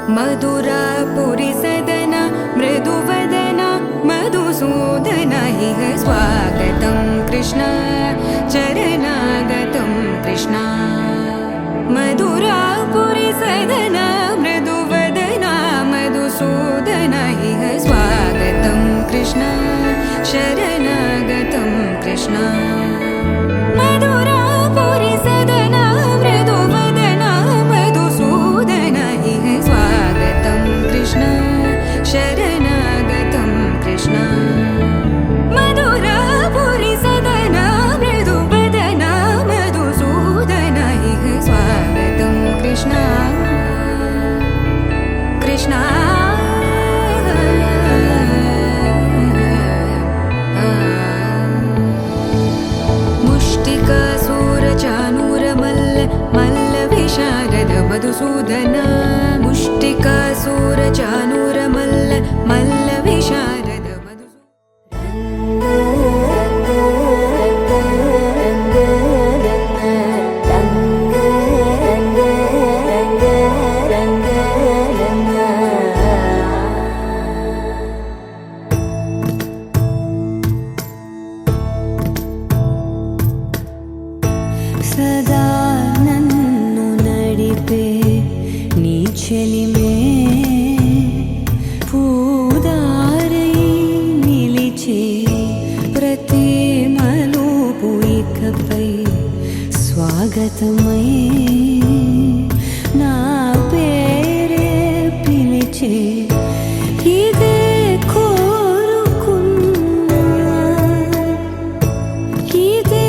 मधुरापुरी सदन मृदुवदन मधुसूदन इह स्वागतं कृष्ण चरणागतं कृष्ण मधुरापुरी सदन मृदुवदन मधुसूदन इह स्वागतं कृष्ण शरणागतं कृष्ण मधुरापुरी सदन मृदुवदन मधुसूदन इह स्वागतं कृष्ण शरणागतं कृष्ण मधुरापुरी सदन मृदुवदन मधुसूदन इह स्वागतं कृष्ण कृष्ण मुष्टिकासूरचानूरमल्ल मल्लविशारद मधुसूदन मुष्टिकासूरचानूरमल्ल मल्लविशारद सदा नन्नु नडिपे नी चलिमे पूदारై నిలిచే ప్రతి మలుపు ఇకపై స్వాగతమై నా పేరే పిలిచే ఇదే కోరుకున్నా ఇదే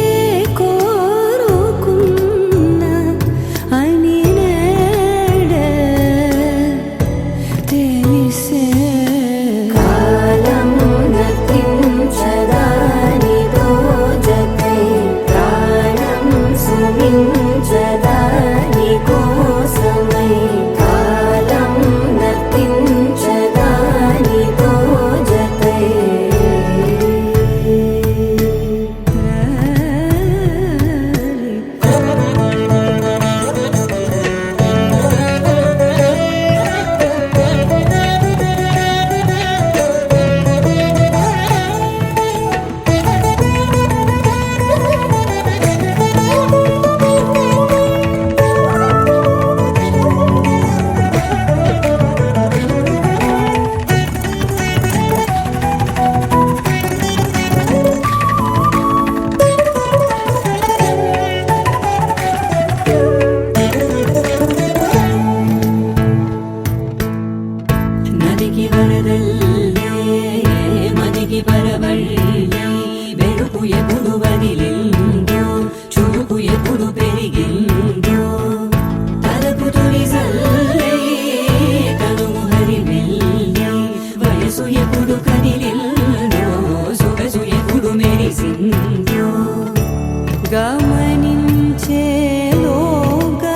గమనించేలోగా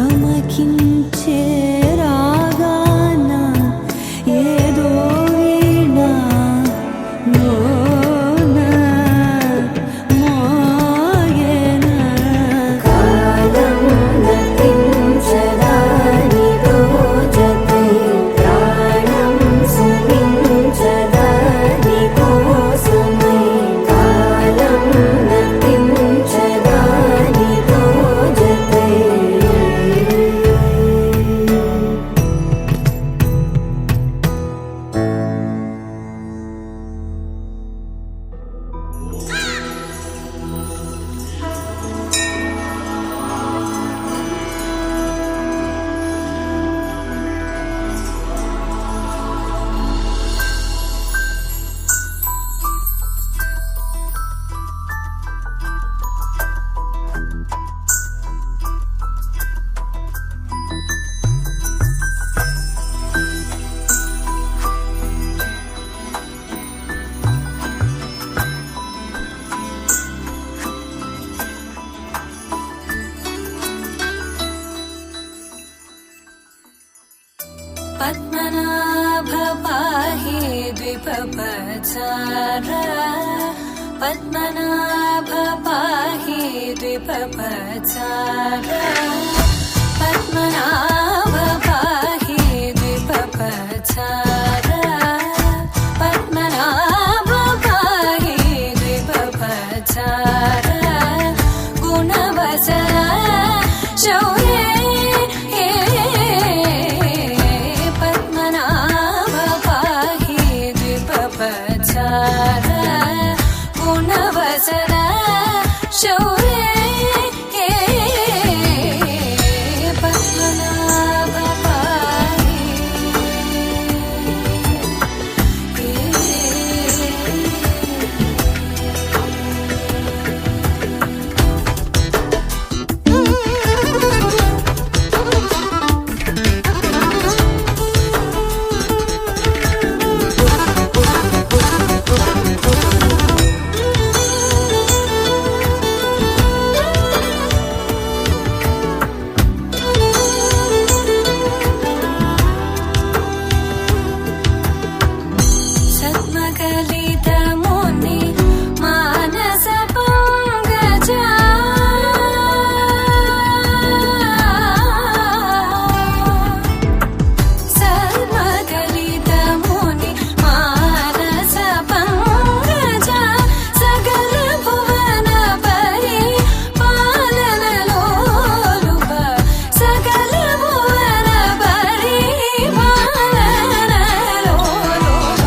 గమకించే రాగాన ఏదో వీణ మోన మోయన కాలం నతించదాని రోజతై ప్రాణం సుమించదాని కోసమై కాలం నతించదాని రోజతై पद्मनाभ पाहि द्विपपचार पद्मनाभ పద్మనాభ పాహి ద్విపపచార పద్మనాభ పాహి ద్విపపచార గుణవసర శౌర్యే పద్మనాభ పాహి ద్విపపచార గుణవసర శౌర్యే పద్మనాభ పాహి సద్మకలిత ముని మానస పంకజ సద్మకలిత ముని మానస పంకజ సకల భువన పరి పాలన లోలుప సకల భువన పరి పాలన లోలుప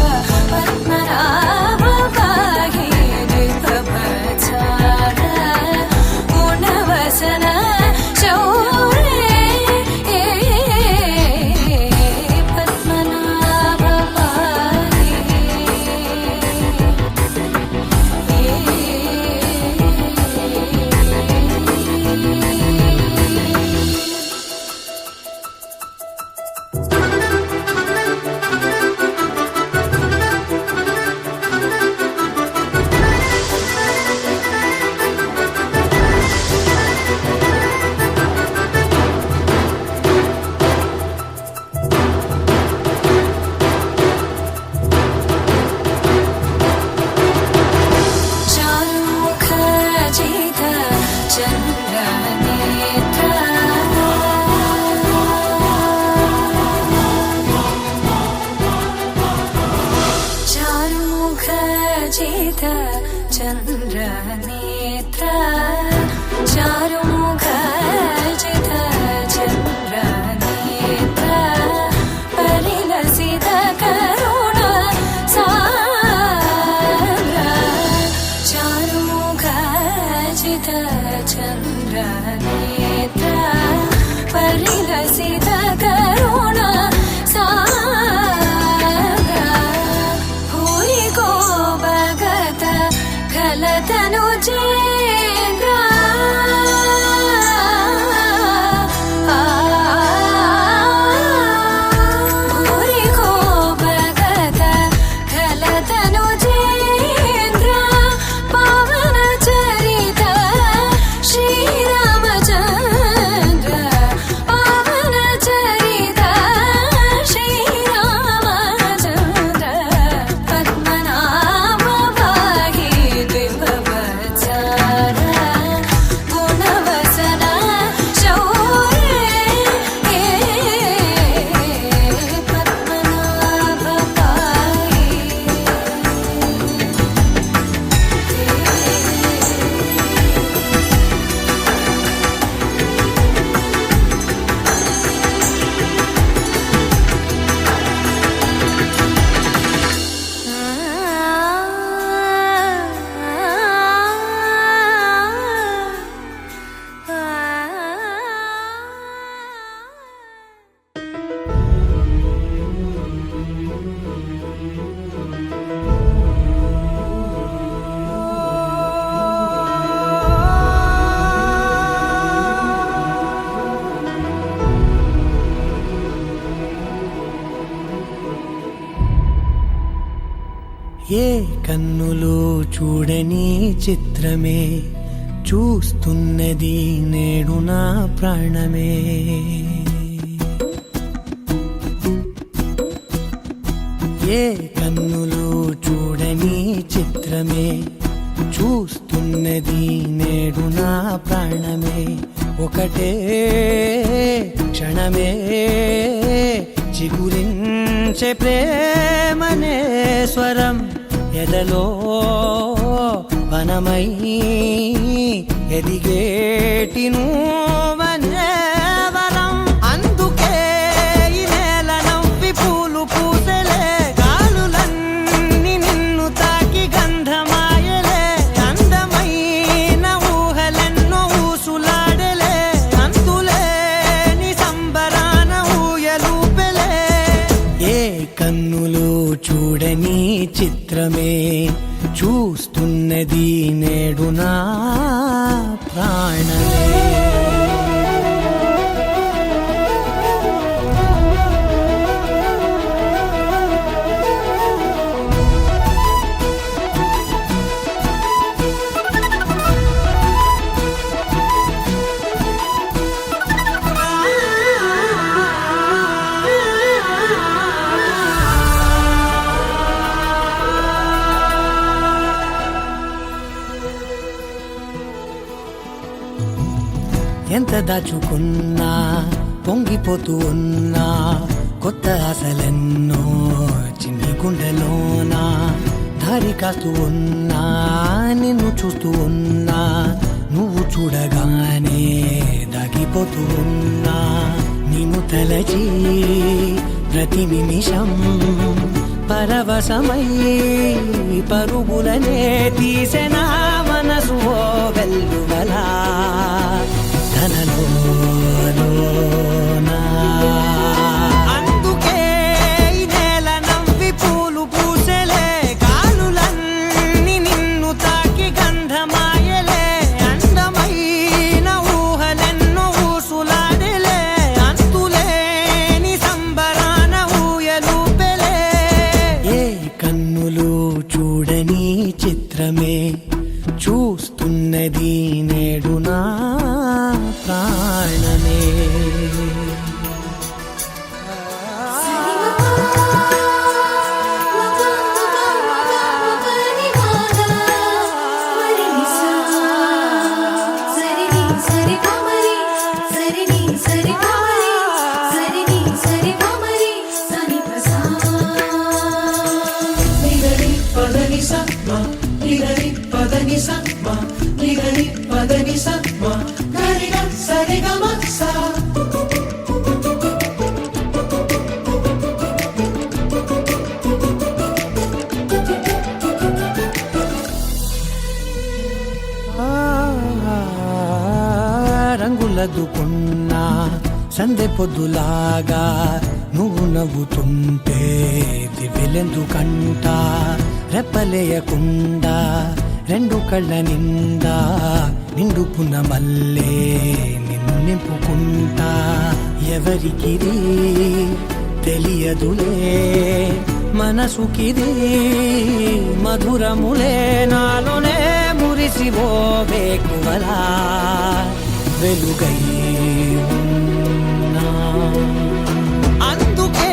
పద్మనాభ పాహి ద్విపపచార గుణవసన శౌర్యే పద్మనాభ పాహి చారుముఖజిత చంద్రనేత్ర చారుముఖజిత చంద్రనేత్ర చారుముఖజిత చంద్రనేత్ర పరిలసిత కరుణ సాగర చారుముఖజిత చంద్రనేత్ర పరిలసిత కరుణ సాగర భూరి గో భగత ఖలతను చేంద్ర భూరి గో భగత ఖలతను చేంద్ర పవన చరిత శ్రీరామచంద్ర పవన చరిత శ్రీరామచంద్ర పద్మనాభ పాహి ద్విపపచార గుణవసన శౌర్యే పద్మనాభ పాహి ఏ కన్నులు చూడని చిత్రమే చూస్తున్నది నేడు నా ప్రాణమే. ఏ కన్నులు చూడని చిత్రమే చూస్తున్నది నేడు నా ప్రాణమే ఒకటే క్షణమే చిగురించే ప్రేమనే స్వరం ఎదలో వనమై ఎదిగేటి నువ్వనే వరం అందుకే ఈ నేల నవ్వి పూలు పూసెలే గాలులన్నీ నిన్ను తాకి గంధమాయలే అందమైన ఊహలెన్నో ఊసులాడలే అంతులేని సంబరాన ఊయలూపెలే ఏ కన్నులు చూడని చిత్రమే చూస్తున్నది నేడు నా ప్రాణమే ఎంత దాచుకున్నా పొంగిపోతూ ఉన్నా కొత్త ఆశలెన్నో చిన్ని గుండెలోనా దారి కాస్తూ ఉన్నా నిన్ను చూస్తూ ఉన్నా నువ్వు చూడగానే దాగిపోతూ ఉన్నా నిన్ను తలచి ప్రతి నిమిషం పరవశమై పరుగులనే తీసెనా మనసు ఓ వెల్లువలా అందుకే ఈ నేల నవ్వి పూలు పూసెలే గాలులన్నీ నిన్ను తాకి గంధమాయలే అందమైన ఊహలెన్నో ఊసులాడలే అంతులేని సంబరాన ఊయలూపెలే ఏ కన్నులు చూడని చిత్రమే చూస్తున్నది నేడు నా ప్రాణమే రంగులదుకున్నా సందె పొద్దులాగా నువ్వు నవ్వుతుంటే దివ్వెలెందుకంట రెప్పలేయకుండా రెండు కళ్ళ నిండా నిండుకున్న మల్లే నిన్ను నింపుకుంటా ఎవరికిది తెలియదులే మనసుకిది మధురములే నాలోనే మురిసివో వేకువలా వెలుగై ఉన్నా అందుకే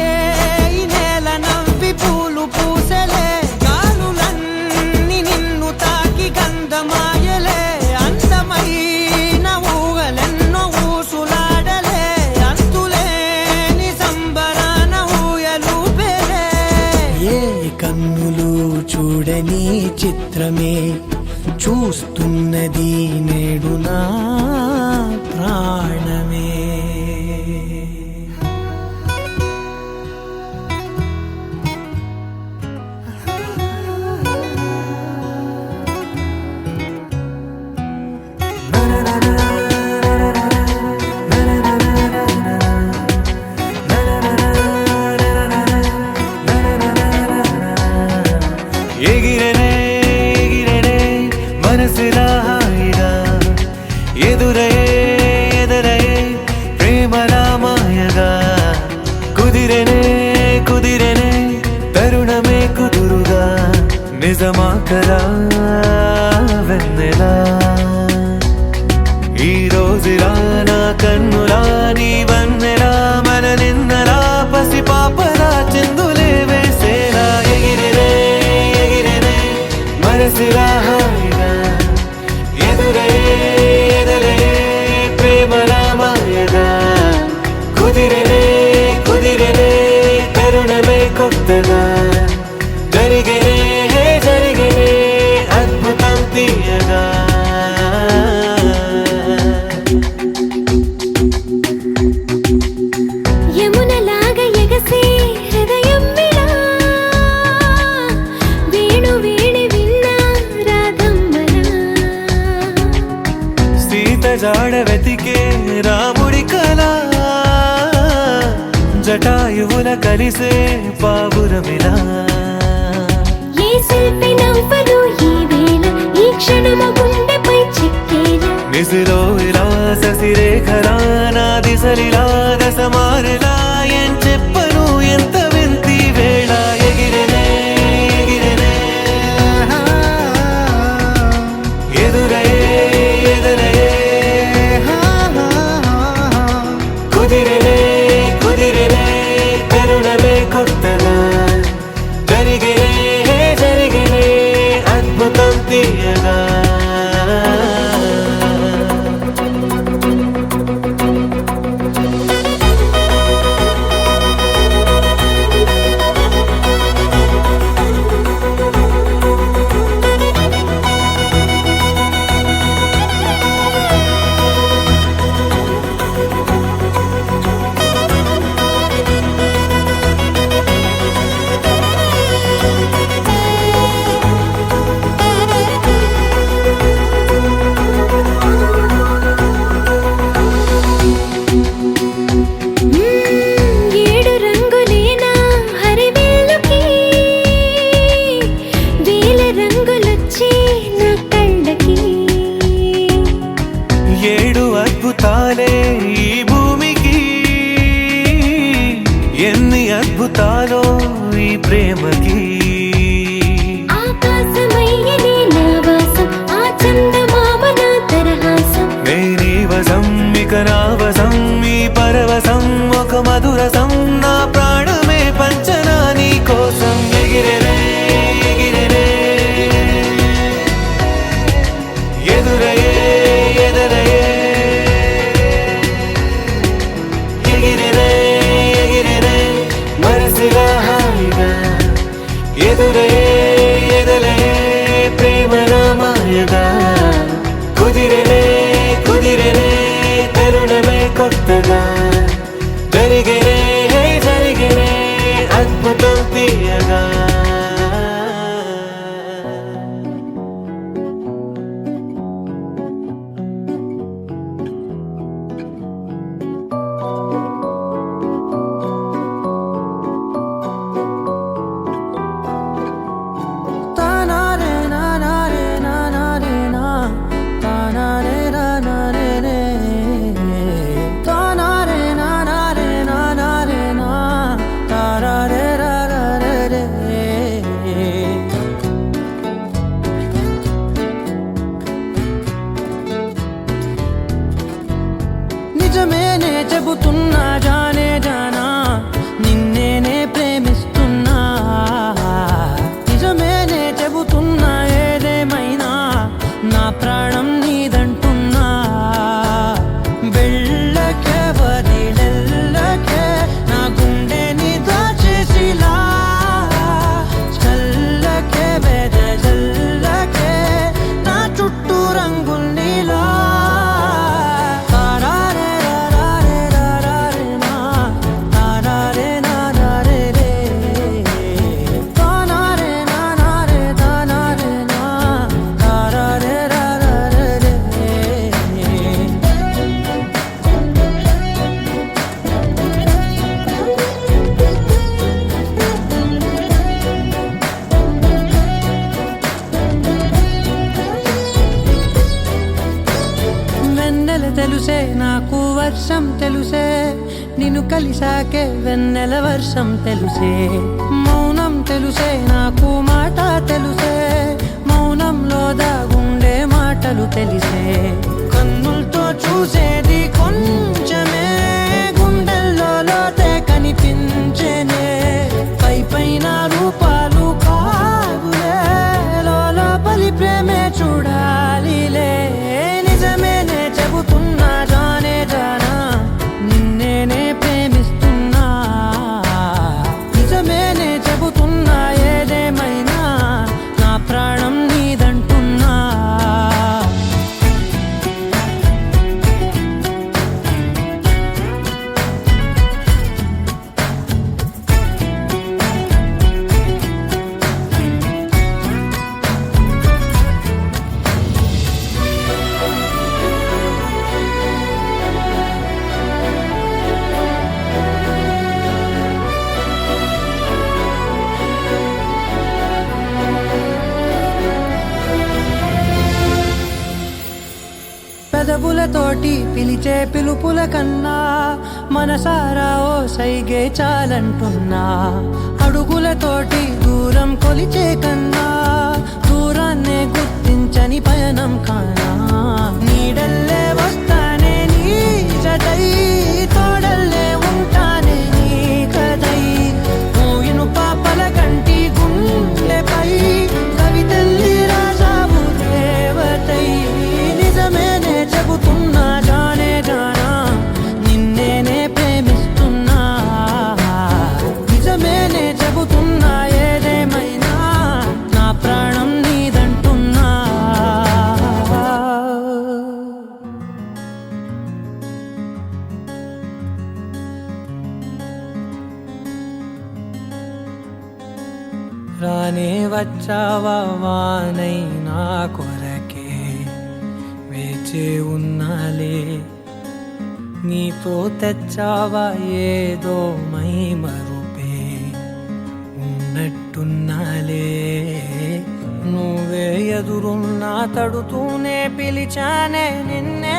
ఈ నేల నవ్వి పూలు పూసెలే గాలులన్నీ నిన్ను తాకి గంధమాయలే అందమైన ఊహలెన్నో ఊసులాడలే అంతులేని సంబరాన ఊయలూపెలే ఏ కన్నులు చూడని చిత్రమే చూస్తున్నది నేడు నా ప్రాణమే ఎగిరనే ఎగిరనే మనసులా హాయిగా ఎదురయ్యే హాయిగా ఎదురయ్యే ఎదలయ్యే ప్రేమలా మాయగా కుదిరనే కుదిరనే తరుణమే కొత్తగా జరిగనే జరిగనే అద్భుతం తీయగా యమునలాగా ఎగసే హృదయం విలా వేణు వేణి విన్నా రాగమ్మలా సీత జాడ వెతికే రాముడి కళ జటాయువుల కలిసే పావురమిలా ఏ శిల్పి నవ్వదు ఈ వేళ ఈ క్షణము గుండెపై చిక్కేలా నిసిలో ఇలా ససిరేఖలా నా దిశలిలా దశమారిలా ఏం చెప్పను ఎంత వింతి వేళ ఎగిరనే ఎగిరనే ఎదురయ్యే ఎదురయ్యే కుదిరనే కుదిరనే తరుణమే కొత్తగా జరిగనే జరిగనే అద్భుతం తీయగా ఏడు రంగులేనా హరివిల్లుకి వేల రంగులొచ్చి నా కళ్ళకి ఏడు అద్భుతాలే ఈ భూమికి ఎన్ని అద్భుతాలో ఈ ప్రేమకి ఆకాశమయ్యనే నా వాసం ఆ చందమామ నా తరహాసం నేనీ వసం ఇక నా వసం ఈ పరవశం ఒక మధురసం నా ప్రాణమే పంచనా నీ కోసం ఎగిరెనే ఎగిరెనే ఎదురయ్యే ఎదురయ్యే ఎగిరెనే ఎగిరెనే మనసుగా హాయిగా ఎదురయ్యే ఎదలయ్యే ప్రేమలా మాయగా కుదిరనే కుదిరనే తరుణమే కొత్తగా జరిగనే జరిగనే అద్భుతం తీయగా నిజమేనే చెబుతున్నా జానే జానా నిన్నేనే ప్రేమిస్తున్నా నిజమేనే చెబుతున్నా ఏదేమైనా నా ప్రాణం నీదంటున్నా వెళ్ళకే వదిలెల్లకే నా గుండెని దాచేసిలా చల్లకే వెదజల్లకే నా చుట్టూ రంగుల్నిలా తెలుసే నాకు వర్షం తెలుసే నిన్ను కలిసాకే వెన్నెల వర్షం తెలుసే మౌనం తెలుసే నాకు మాట తెలుసే మౌనంలో దాగుండే మాటలు తెలిసే కన్నులతో చూసేది కొంచెమే గుండెల్లో లోతే కనిపించేనే పై పైన రూపాలు కావులే లోపలి ప్రేమే పెదవులతోటి పిలిచే పిలుపుల కన్నా మనసారా ఓ సైగే చాలంటున్నా. అడుగులతోటి దూరం కొలిచే కన్నా దూరాన్నే గుర్తించని పయనం కానా. నీడల్లే వస్తానే నీ జతై, తోడల్లే ఉంటానే నీ కదై. మోయిను పాపల కంటి గుండెపై కవితల్లి రాజావు దేవతై. నిజమేనే చెబుతున్నా జానే జానా, నిన్నేనే ప్రేమిస్తున్నా. నిజమేనే చెబుతున్నా ఏదేమైనా నా ప్రాణం నీదంటున్నా. రానే వచ్చావా వానై నా కొరకే, వేచే ఉన్నాలే. నీతో తెచ్చావా ఏదో మై మరుపే, ఉన్నట్టున్నాలే. నువ్వే ఎదురున్నా తడుతూనే పిలిచానే నిన్నే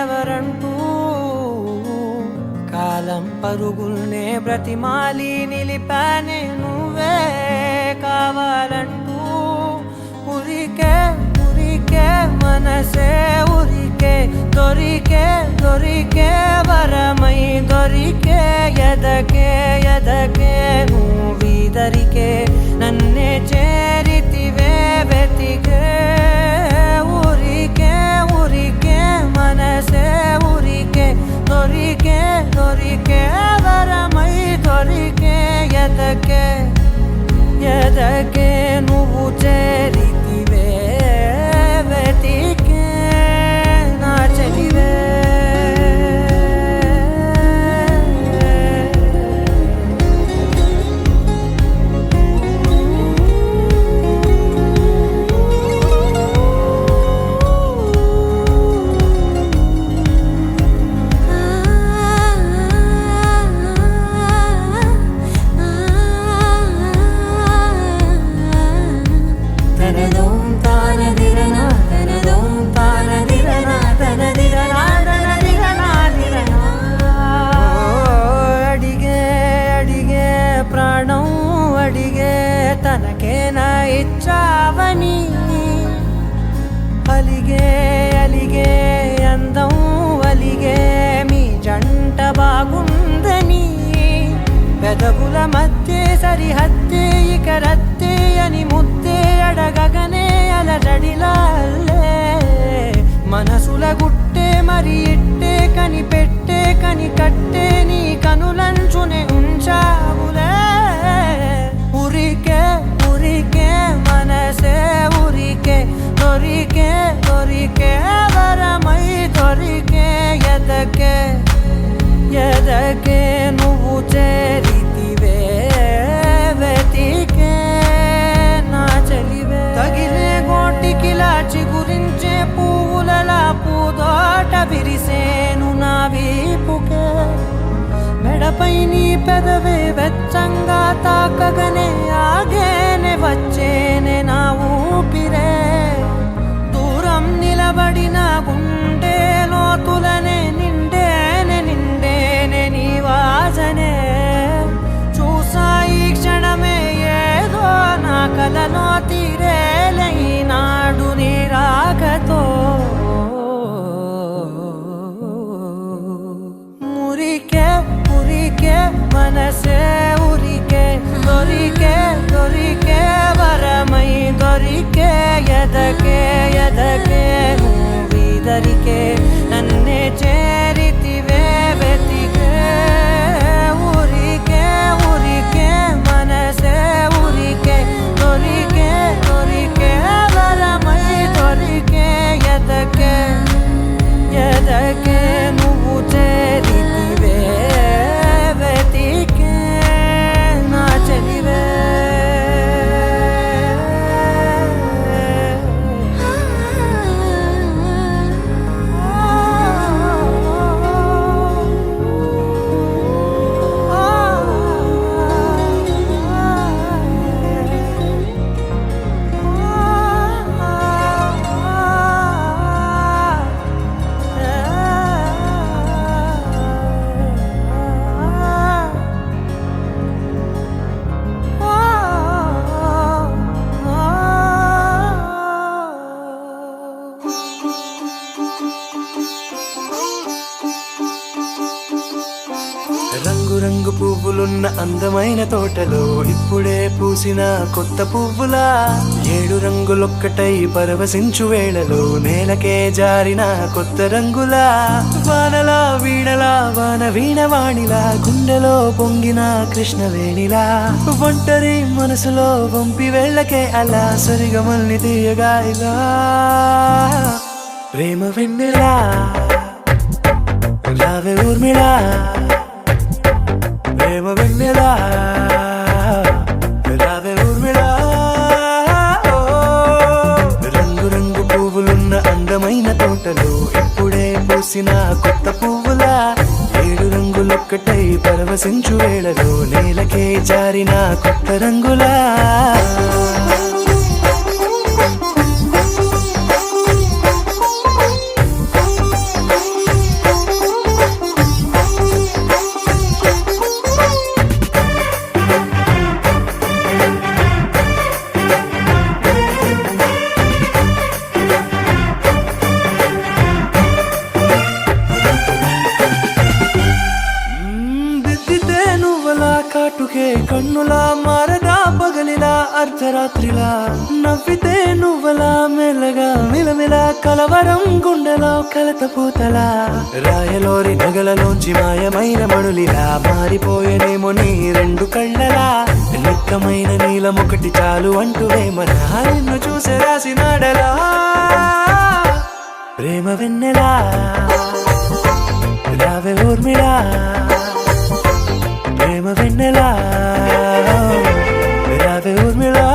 ఎవరంటూ. కాలం పరుగుల్నే బ్రతిమాలి నిలిపానే నువ్వే కావాలంటూ. ఉరికే ఉరికే మనసే ఉరికే, దొరికే దొరికే వరమై దొరికే. ఎదకే ఎదకే నువ్వీదరికే, నన్నే చేరితివే వెతికే. ఉరికే ఉరికే మనసే ఉరికే, దొరికే దొరికే వరమై దొరికే. ఎదకే ఎదకే నువ్వు చేరితివే వెతికే నా చెలివే. తనదోం తానదిరనా తనదోం తానదిరనా తనదిరనా తనదిరనా దిరనా. అడిగే అడిగే ప్రాణం అడిగే తనకేనా ఇచ్చావని. అలిగే అలిగే అందం అలిగే మీ జంట బాగుందని. పెదవుల మధ్య సరిహద్దే ఇక రద్దే అని ముద్దే అడగగనే అలజడిలాల్లే. మనసుల గుట్టే మరి ఇట్టే కనిపెట్టే కని కట్టే నీ కనులంచునే ఉంచావులే. ఉరికే ఉరికే మనసే ఉరికే, దొరికే దొరికే వరమై దొరికే. ఎదకే ఎదకే నువ్వు చేరితివే వెతికే నా చెలివే. తగిలే గోటికిలా చిగురించే పువ్వులలా పూదోట విరిసేను నా వీపుకే. మెడపై నీ పెదవే వెచ్చంగా తాకగనే ఆగేనే వచ్చేనే నా ఊపిరే. దూరం నిలబడిన గుండె లోతులనే నిండేనే నిండేనే నీ వాసనే. చూసా ఈ క్షణమే ఏదో నా కలలో తీరేలే నాడు నీ రాకతో. మురికే మురికే మనసే ఉరికే, దొరికే దొరికే వరమై రంగు పువ్వులున్న అందమైన తోటలో ఇప్పుడే పూసిన కొత్త పువ్వులా 7 రంగులొక్కటై పరవశించు వేళలో నేలకే జారిన కొత్త రంగులా వానలా వీణలా వాన వీణవాణిలా గుండెలో పొంగిన కృష్ణవేణిలా ఒంటరి మనసులో వంపి వెళ్ళకే అలా సరిగమల్ని తీయగా ఇలా ప్రేమ వెన్నెలా రావే ఊర్మిళా ప్రేమ వెన్నెలా రావే ఊర్మిళా రంగు రంగు పువ్వులున్న అందమైన తోటలో ఇప్పుడే పూసిన కొత్త పువ్వులా 7 రంగులొక్కటై పరవశించు వేళలో నేలకే జారిన కొత్త రంగులా కాటుకే కన్నులా మారదా పగలిలా అర్ధరాత్రిలా నవ్వితే నువ్వలా మెల్లగా మిలమిలా కలవరం గుండెలో కలతపూతలా రాయలోరి నగలలోంచి మాయమైన మణులిలా మారిపోయేనేమో నీ 2 కళ్ళలా నిక్కమైన నీలం ఒకటి చాలు అంటూ వేమన నిన్ను చూసే రాసినాడలా ప్రేమ వెన్నెలా రావే ఊర్మిళా ప్రేమ వెన్నెలా రావే ఊర్మిళా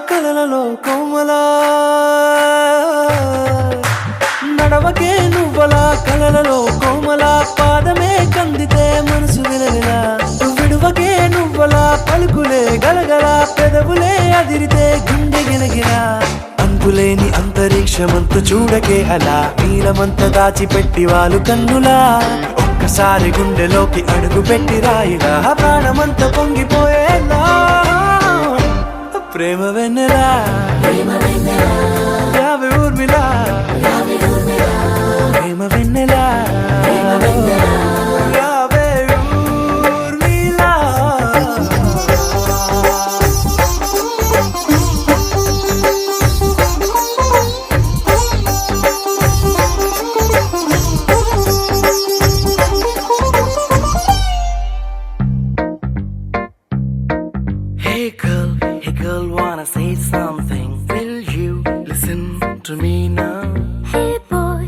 కలలలో కోమలా నడవకే నువ్వలా కలలలో కోమలా పాదమే కందితే మనసు విలవిలా విడువకే నువ్వలా పలుకులే గలగల పెదవులే అదిరితే గుండె గిలగిలా అంతులేని అంతరిక్షమంత చూడకే అలా నీలమంత దాచిపెట్టి వాళ్ళు కన్నులా ఒక్కసారి గుండెలోకి అడుగు పెట్టి రాయిలా ప్రాణమంత పొంగిపోయేలా ప్రేమ వెన్నెలా రావే ఊర్మిళా ప్రేమ వెన్నెలా రావే Urmila Hey girl, wanna say something? Will you listen to me now? Hey boy,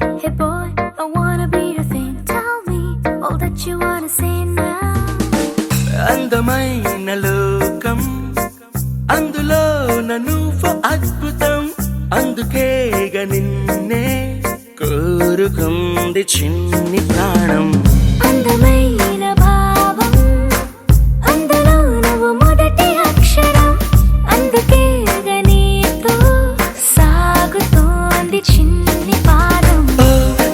I wanna be your thing. Tell me all that you wanna say now. అందమైన లోకం అందులో నువ్వు అద్భుతం అందుకేగా నిన్నే కోరుకుంది చిన్ని ప్రాణం అందమైన భావం అందులో నువ్వు మొదటి అక్షరం అందుకే నీతో సాగుతోంది చిన్ని పాదం ఓ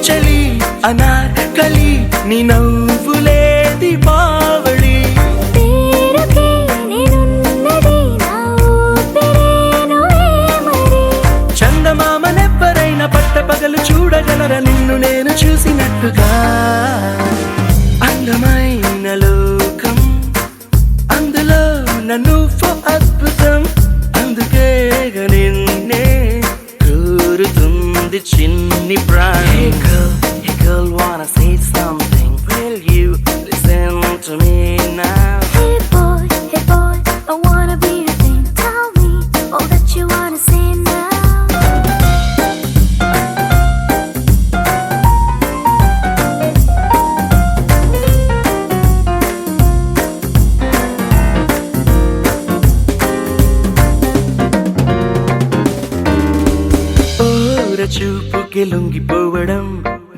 చలి అనార్కలి నీ నవ్వులేది బావళి పేరుకే నేనున్నది నా ఊపిరేను ఏమరి చందమామనెవ్వరైనా పట్టపగలు చూడగలరా నిన్ను నేను చూసినట్టుగా అందమైన లోకం అందులో నువ్వు అద్భుతం అందుకే నిన్నే కోరుతుంది చిన్ని ప్రాణం Hey girl, wanna say something? Will you listen to me now? Hey boy, I wanna be your thing. Tell me all that you wanna say now. చూపుకే లొంగిపోవడం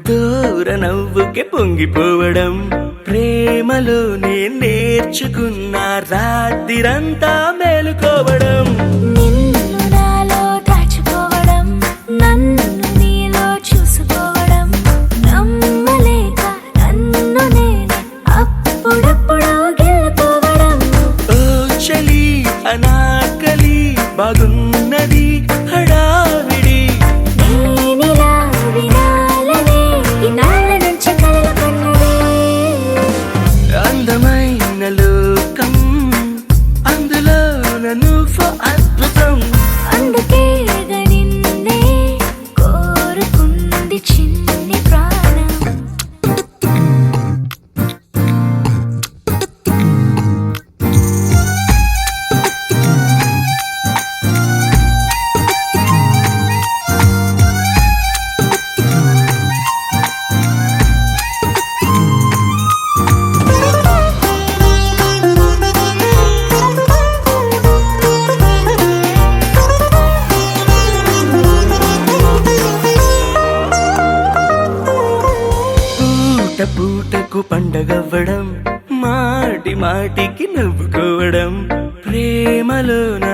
దూర నవ్వుకే పొంగిపోవడం ప్రేమలోనే నేర్చుకున్న రాత్రిరంతా మేలుకోవడం నిన్ను నాలో దాచుకోవడం నన్ను నీలో చూసుకోవడం నమ్మలేక నన్ను నేను అప్పుడప్పుడు గెలుకోవడం ఓ చలి అనాకలి బాగున్నది హడావిడి నేనిలా వినాలనే ఇన్నాళ్ళ నుంచి కలలు కన్నదే అందమైన లోకం అందులో నువ్వు అద్భుతం అందుకే నిన్నే కోరుకుంది చిన్ని ప్రాణం పూట పూటకు పండగవ్వడం మాటి మాటికి నవ్వుకోవడం ప్రేమలో నా